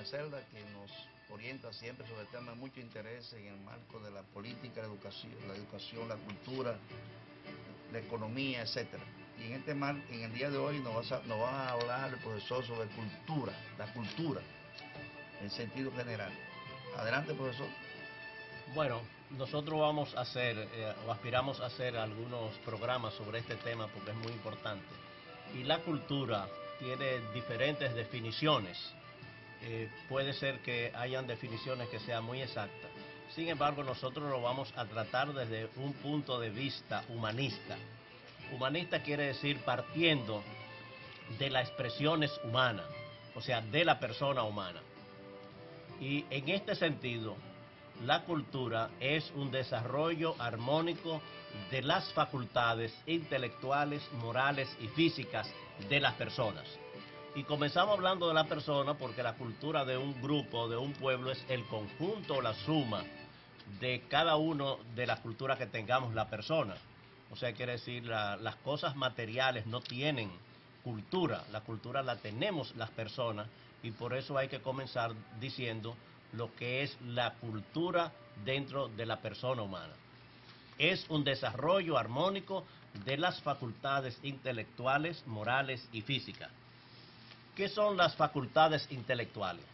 Zelda, que nos orienta siempre sobre temas de mucho interés en el marco de la política, la educación, la cultura, la economía, etcétera. Y en este en el día de hoy nos va a hablar el profesor sobre cultura, la cultura, en sentido general. Adelante, profesor. Bueno, nosotros vamos a hacer o aspiramos a hacer algunos programas sobre este tema porque es muy importante. Y la cultura tiene diferentes definiciones. Puede ser que hayan definiciones que sean muy exactas. Sin embargo, nosotros lo vamos a tratar desde un punto de vista humanista. Humanista quiere decir partiendo de las expresiones humanas, o sea, de la persona humana. Y en este sentido, la cultura es un desarrollo armónico de las facultades intelectuales, morales y físicas de las personas. Y comenzamos hablando de la persona porque la cultura de un grupo, de un pueblo, es el conjunto, la suma de cada uno de las culturas que tengamos la persona. O sea, quiere decir, las cosas materiales no tienen cultura, la cultura la tenemos las personas, y por eso hay que comenzar diciendo lo que es la cultura dentro de la persona humana. Es un desarrollo armónico de las facultades intelectuales, morales y físicas. ¿Qué son las facultades intelectuales?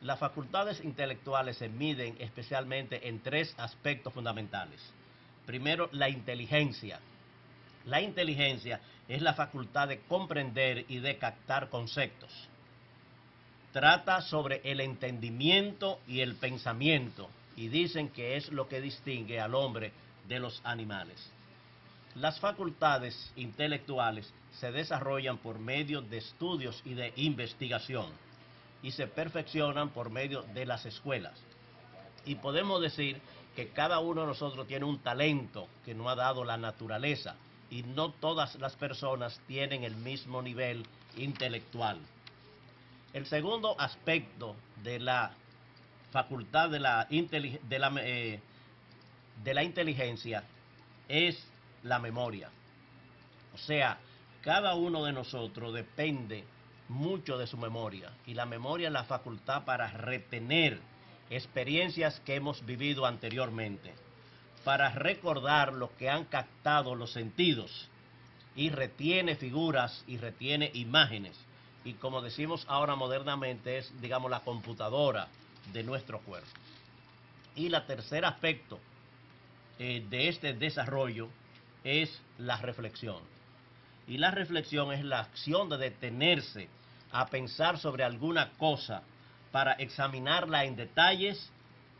Las facultades intelectuales se miden especialmente en tres aspectos fundamentales. Primero, la inteligencia. La inteligencia es la facultad de comprender y de captar conceptos. Trata sobre el entendimiento y el pensamiento, y dicen que es lo que distingue al hombre de los animales. Las facultades intelectuales se desarrollan por medio de estudios y de investigación, y se perfeccionan por medio de las escuelas. Y podemos decir que cada uno de nosotros tiene un talento que nos ha dado la naturaleza, y no todas las personas tienen el mismo nivel intelectual. El segundo aspecto de la facultad de la inteligencia es la memoria. O sea, cada uno de nosotros depende mucho de su memoria, y la memoria es la facultad para retener experiencias que hemos vivido anteriormente, para recordar lo que han captado los sentidos, y retiene figuras y retiene imágenes, y como decimos ahora modernamente es, digamos, la computadora de nuestro cuerpo. Y el tercer aspecto de este desarrollo es la reflexión. Y la reflexión es la acción de detenerse a pensar sobre alguna cosa para examinarla en detalles,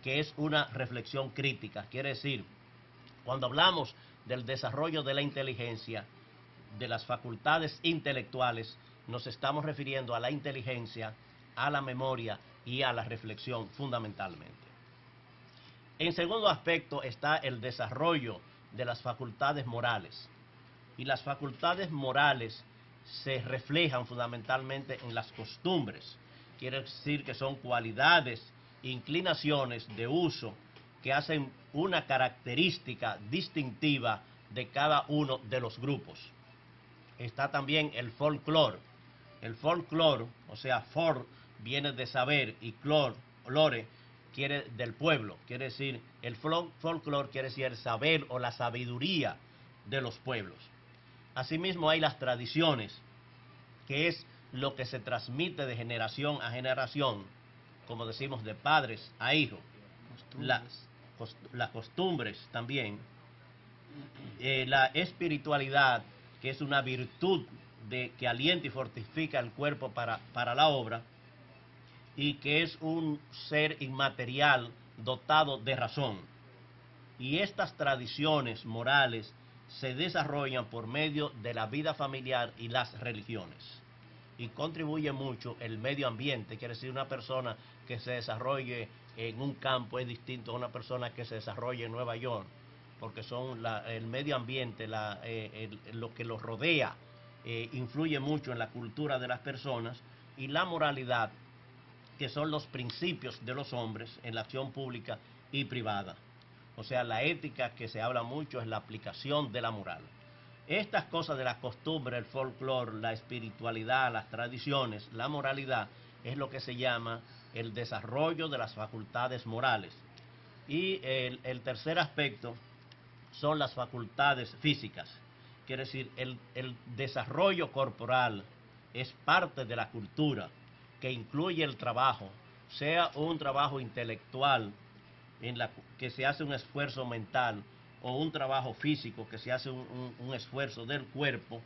que es una reflexión crítica. Quiere decir, cuando hablamos del desarrollo de la inteligencia, de las facultades intelectuales, nos estamos refiriendo a la inteligencia, a la memoria y a la reflexión fundamentalmente. En segundo aspecto está el desarrollo de las facultades morales. Y las facultades morales se reflejan fundamentalmente en las costumbres. Quiere decir que son cualidades, inclinaciones de uso que hacen una característica distintiva de cada uno de los grupos. Está también el folclore. El folclore, o sea, for viene de saber y lore quiere del pueblo. Quiere decir, el folclore quiere decir el saber o la sabiduría de los pueblos. Asimismo hay las tradiciones, que es lo que se transmite de generación a generación, como decimos, de padres a hijos. Las costumbres también. La espiritualidad, que es una virtud que alienta y fortifica el cuerpo para la obra, y que es un ser inmaterial dotado de razón. Y estas tradiciones morales se desarrollan por medio de la vida familiar y las religiones. Y contribuye mucho el medio ambiente. Quiere decir, una persona que se desarrolle en un campo es distinto a una persona que se desarrolle en Nueva York, porque son el medio ambiente, lo que los rodea, influye mucho en la cultura de las personas. Y la moralidad, que son los principios de los hombres en la acción pública y privada. O sea, la ética, que se habla mucho, es la aplicación de la moral. Estas cosas de la costumbre, el folclore, la espiritualidad, las tradiciones, la moralidad, es lo que se llama el desarrollo de las facultades morales. Y el tercer aspecto son las facultades físicas. Quiere decir, el desarrollo corporal es parte de la cultura, que incluye el trabajo, sea un trabajo intelectual que se hace un esfuerzo mental, o un trabajo físico que se hace un esfuerzo del cuerpo,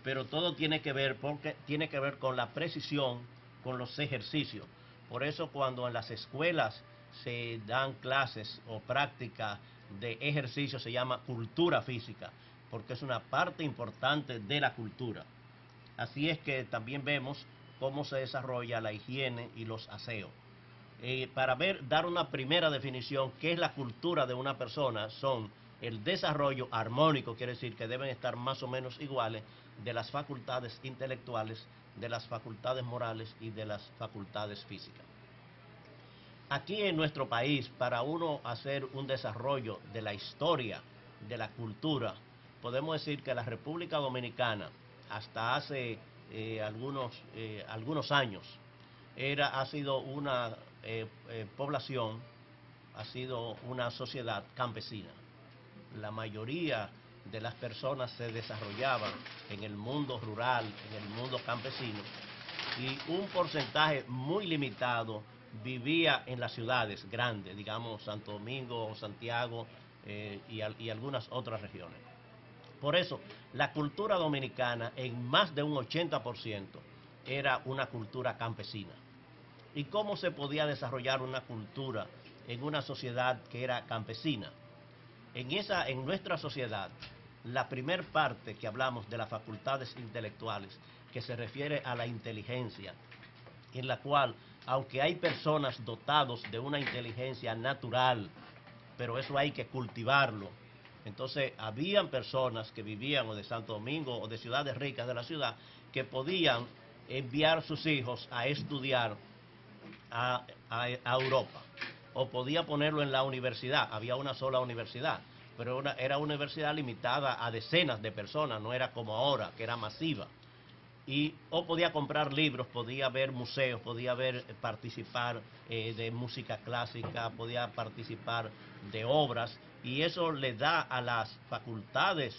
pero todo tiene que ver con la precisión, con los ejercicios. Por eso cuando en las escuelas se dan clases o prácticas de ejercicio se llama cultura física, porque es una parte importante de la cultura. Así es que también vemos cómo se desarrolla la higiene y los aseos. Para dar una primera definición, ¿qué es la cultura de una persona? Son el desarrollo armónico, quiere decir que deben estar más o menos iguales, de las facultades intelectuales, de las facultades morales y de las facultades físicas. Aquí en nuestro país, para uno hacer un desarrollo de la historia, de la cultura, podemos decir que la República Dominicana, hasta hace algunos años, ha sido una población, ha sido una sociedad campesina. La mayoría de las personas se desarrollaban en el mundo rural, en el mundo campesino, y un porcentaje muy limitado vivía en las ciudades grandes, digamos Santo Domingo o Santiago y algunas otras regiones. Por eso, la cultura dominicana en más de un 80% era una cultura campesina. ¿Y cómo se podía desarrollar una cultura en una sociedad que era campesina? En nuestra sociedad, la primer parte que hablamos de las facultades intelectuales, que se refiere a la inteligencia, en la cual, aunque hay personas dotados de una inteligencia natural, pero eso hay que cultivarlo. Entonces, habían personas que vivían o de Santo Domingo o de ciudades ricas de la ciudad que podían enviar sus hijos a estudiar a Europa, o podía ponerlo en la universidad. Había una sola universidad, pero era una universidad limitada a decenas de personas, no era como ahora, que era masiva. O podía comprar libros, podía ver museos, podía participar de música clásica, podía participar de obras, y eso le da a las facultades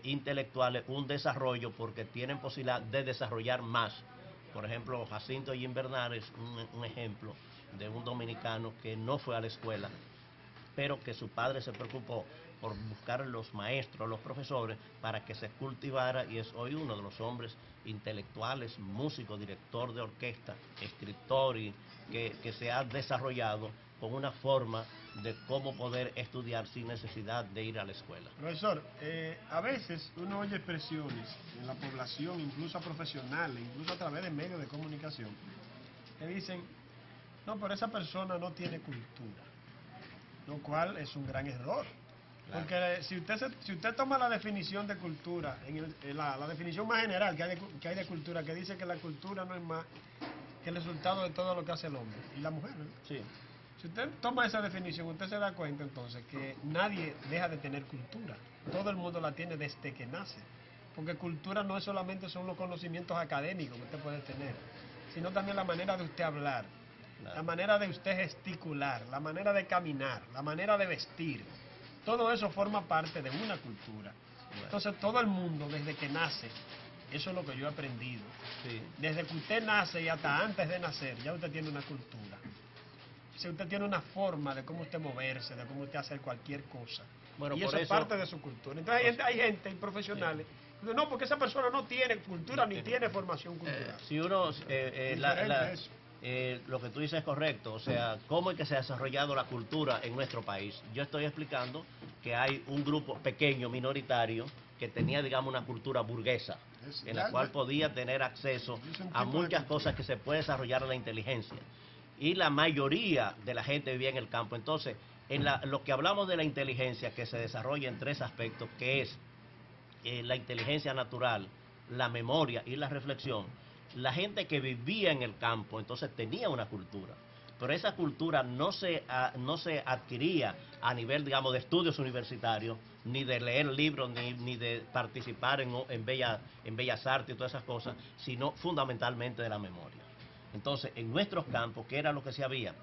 intelectuales un desarrollo, porque tienen posibilidad de desarrollar más. Por ejemplo, Jacinto Gimbernal es un ejemplo de un dominicano que no fue a la escuela, pero que su padre se preocupó por buscar los maestros, los profesores, para que se cultivara, y es hoy uno de los hombres intelectuales, músico, director de orquesta, escritor, y que se ha desarrollado con una forma de cómo poder estudiar sin necesidad de ir a la escuela. Profesor, a veces uno oye expresiones en la población, incluso a profesionales, incluso a través de medios de comunicación, que dicen, no, pero esa persona no tiene cultura, lo cual es un gran error. Claro. Porque si usted toma la definición de cultura, la definición más general que hay de cultura, que dice que la cultura no es más que el resultado de todo lo que hace el hombre y la mujer, ¿no? Sí. Si usted toma esa definición, usted se da cuenta entonces que nadie deja de tener cultura. Todo el mundo la tiene desde que nace. Porque cultura no es solamente son los conocimientos académicos que usted puede tener, sino también la manera de usted hablar, la manera de usted gesticular, la manera de caminar, la manera de vestir. Todo eso forma parte de una cultura. Entonces todo el mundo desde que nace, eso es lo que yo he aprendido. Sí. Desde que usted nace y hasta antes de nacer, ya usted tiene una cultura. Si usted tiene una forma de cómo usted moverse, de cómo usted hacer cualquier cosa. Bueno, y eso es parte de su cultura. Entonces hay gente, profesionales, que no, porque esa persona no tiene cultura ni tiene formación cultural. Si uno, lo que tú dices es correcto, o sea, cómo es que se ha desarrollado la cultura en nuestro país. Yo estoy explicando que hay un grupo pequeño, minoritario, que tenía, digamos, una cultura burguesa, en la cual podía tener acceso a muchas cosas que se puede desarrollar en la inteligencia. Y la mayoría de la gente vivía en el campo. Entonces, lo que hablamos de la inteligencia, que se desarrolla en tres aspectos, que es la inteligencia natural, la memoria y la reflexión. La gente que vivía en el campo, entonces tenía una cultura. Pero esa cultura no se adquiría a nivel, digamos, de estudios universitarios, ni de leer libros, ni de participar en bellas artes y todas esas cosas, sino fundamentalmente de la memoria. Entonces, en nuestros campos, ¿qué era lo que se había?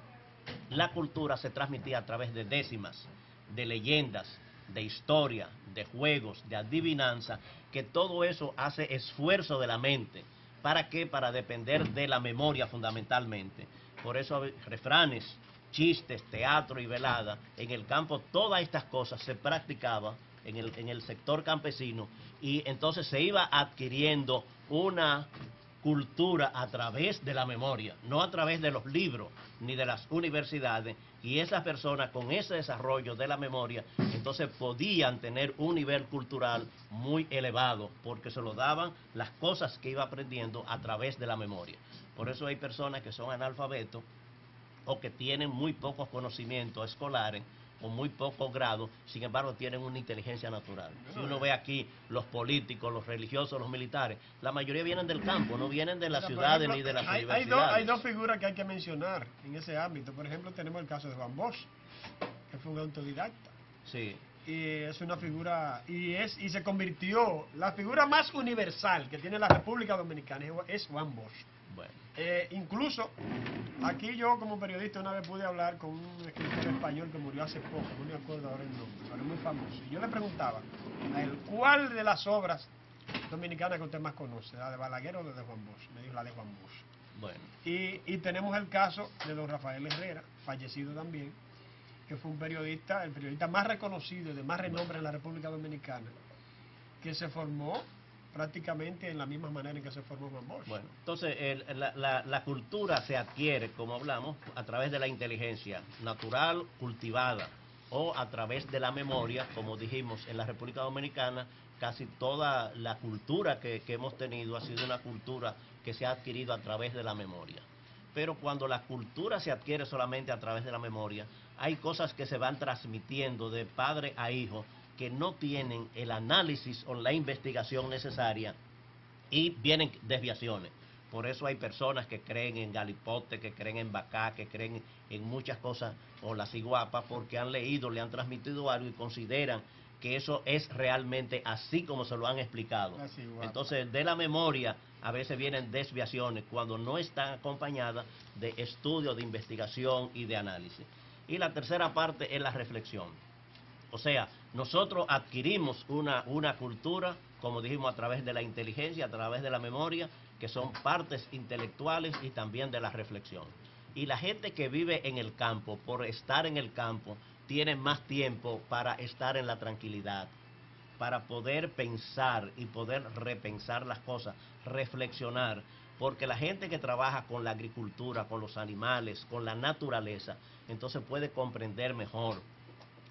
La cultura se transmitía a través de décimas, de leyendas, de historia, de juegos, de adivinanza, que todo eso hace esfuerzo de la mente. ¿Para qué? Para depender de la memoria fundamentalmente. Por eso refranes, chistes, teatro y velada. En el campo todas estas cosas se practicaban en el sector campesino, y entonces se iba adquiriendo una cultura a través de la memoria, no a través de los libros ni de las universidades, y esas personas con ese desarrollo de la memoria entonces podían tener un nivel cultural muy elevado, porque se lo daban las cosas que iba aprendiendo a través de la memoria. Por eso hay personas que son analfabetos o que tienen muy pocos conocimientos escolares o muy pocos grados, sin embargo tienen una inteligencia natural. Si uno ve aquí los políticos, los religiosos, los militares, la mayoría vienen del campo, no vienen de las ciudades ni de las universidades. Hay dos figuras que hay que mencionar en ese ámbito. Por ejemplo, tenemos el caso de Juan Bosch, que fue un autodidacta. Sí. Y es una figura, y se convirtió, la figura más universal que tiene la República Dominicana es Juan Bosch. Bueno. Incluso, aquí yo como periodista una vez pude hablar con un escritor español que murió hace poco, no me acuerdo ahora el nombre, pero es muy famoso. Y yo le preguntaba a él, ¿cuál de las obras dominicanas que usted más conoce? ¿La de Balaguer o la de Juan Bosch? Me dijo la de Juan Bosch. Bueno. Y tenemos el caso de don Rafael Herrera, fallecido también, que fue un periodista, el periodista más reconocido y de más renombre en la República Dominicana, que se formó prácticamente en la misma manera en que se formó Juan Bosch. Bueno, entonces la cultura se adquiere, como hablamos, a través de la inteligencia natural, cultivada, o a través de la memoria, como dijimos, en la República Dominicana, casi toda la cultura que hemos tenido ha sido una cultura que se ha adquirido a través de la memoria. Pero cuando la cultura se adquiere solamente a través de la memoria, hay cosas que se van transmitiendo de padre a hijo, que no tienen el análisis o la investigación necesaria, y vienen desviaciones. Por eso hay personas que creen en Galipote, que creen en Bacá, que creen en muchas cosas, o la ciguapa, porque han leído, le han transmitido algo y consideran que eso es realmente así como se lo han explicado. Entonces, de la memoria a veces vienen desviaciones cuando no están acompañadas de estudio, de investigación y de análisis. Y la tercera parte es la reflexión. O sea, nosotros adquirimos una cultura, como dijimos, a través de la inteligencia, a través de la memoria, que son partes intelectuales y también de la reflexión. Y la gente que vive en el campo, por estar en el campo, tiene más tiempo para estar en la tranquilidad, para poder pensar y poder repensar las cosas, reflexionar. Porque la gente que trabaja con la agricultura, con los animales, con la naturaleza, entonces puede comprender mejor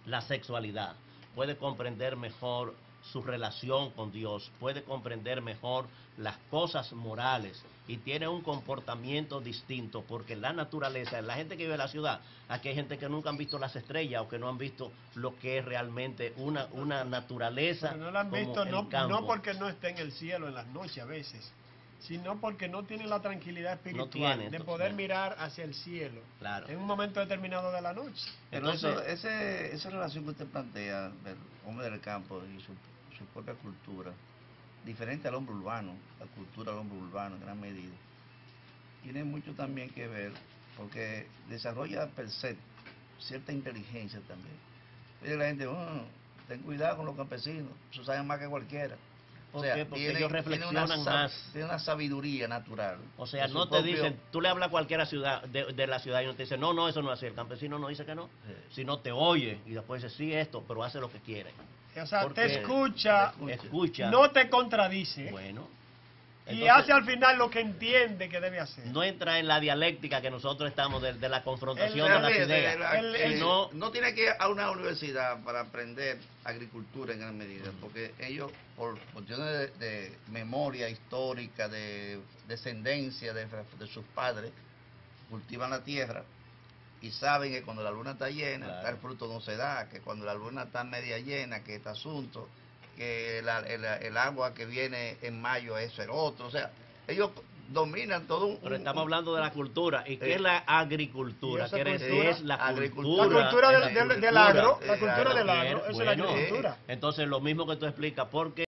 la sexualidad, puede comprender mejor su relación con Dios, puede comprender mejor las cosas morales y tiene un comportamiento distinto, porque la naturaleza, la gente que vive en la ciudad, aquí hay gente que nunca han visto las estrellas o que no han visto lo que es realmente una naturaleza. Pero no la han visto, no porque no esté en el cielo en las noches a veces, sino porque no tienen la tranquilidad espiritual de poder mirar hacia el cielo, claro, en un momento determinado de la noche. Pero esa relación que usted plantea del hombre del campo y su propia cultura, diferente al hombre urbano, la cultura del hombre urbano en gran medida, tiene mucho también que ver, porque desarrolla per se cierta inteligencia también. Oye, la gente, ten cuidado con los campesinos, eso saben más que cualquiera. ¿Por qué? Porque ellos reflexionan más. Tiene una sabiduría natural. O sea, no te dicen, tú le hablas a cualquiera ciudad de la ciudad y no te dice, no, eso no es así. El campesino no dice que no, sino te oye y después dice, sí, esto, pero hace lo que quiere. O sea, Porque te escucha, no te contradice. Bueno. Entonces, y hace al final lo que entiende que debe hacer. No entra en la dialéctica que nosotros estamos de la confrontación de las ideas. No tiene que ir a una universidad para aprender agricultura en gran medida, porque ellos, por cuestiones de memoria histórica, de descendencia de sus padres, cultivan la tierra y saben que cuando la luna está llena, el fruto no se da, que cuando la luna está media llena, que este asunto, que el agua que viene en mayo es el otro. O sea, ellos dominan todo Pero estamos hablando de la cultura. ¿Y qué es la agricultura? ¿Qué es la cultura? La cultura del agro. La cultura del agro, esa es la agricultura. Entonces, lo mismo que tú explicas, porque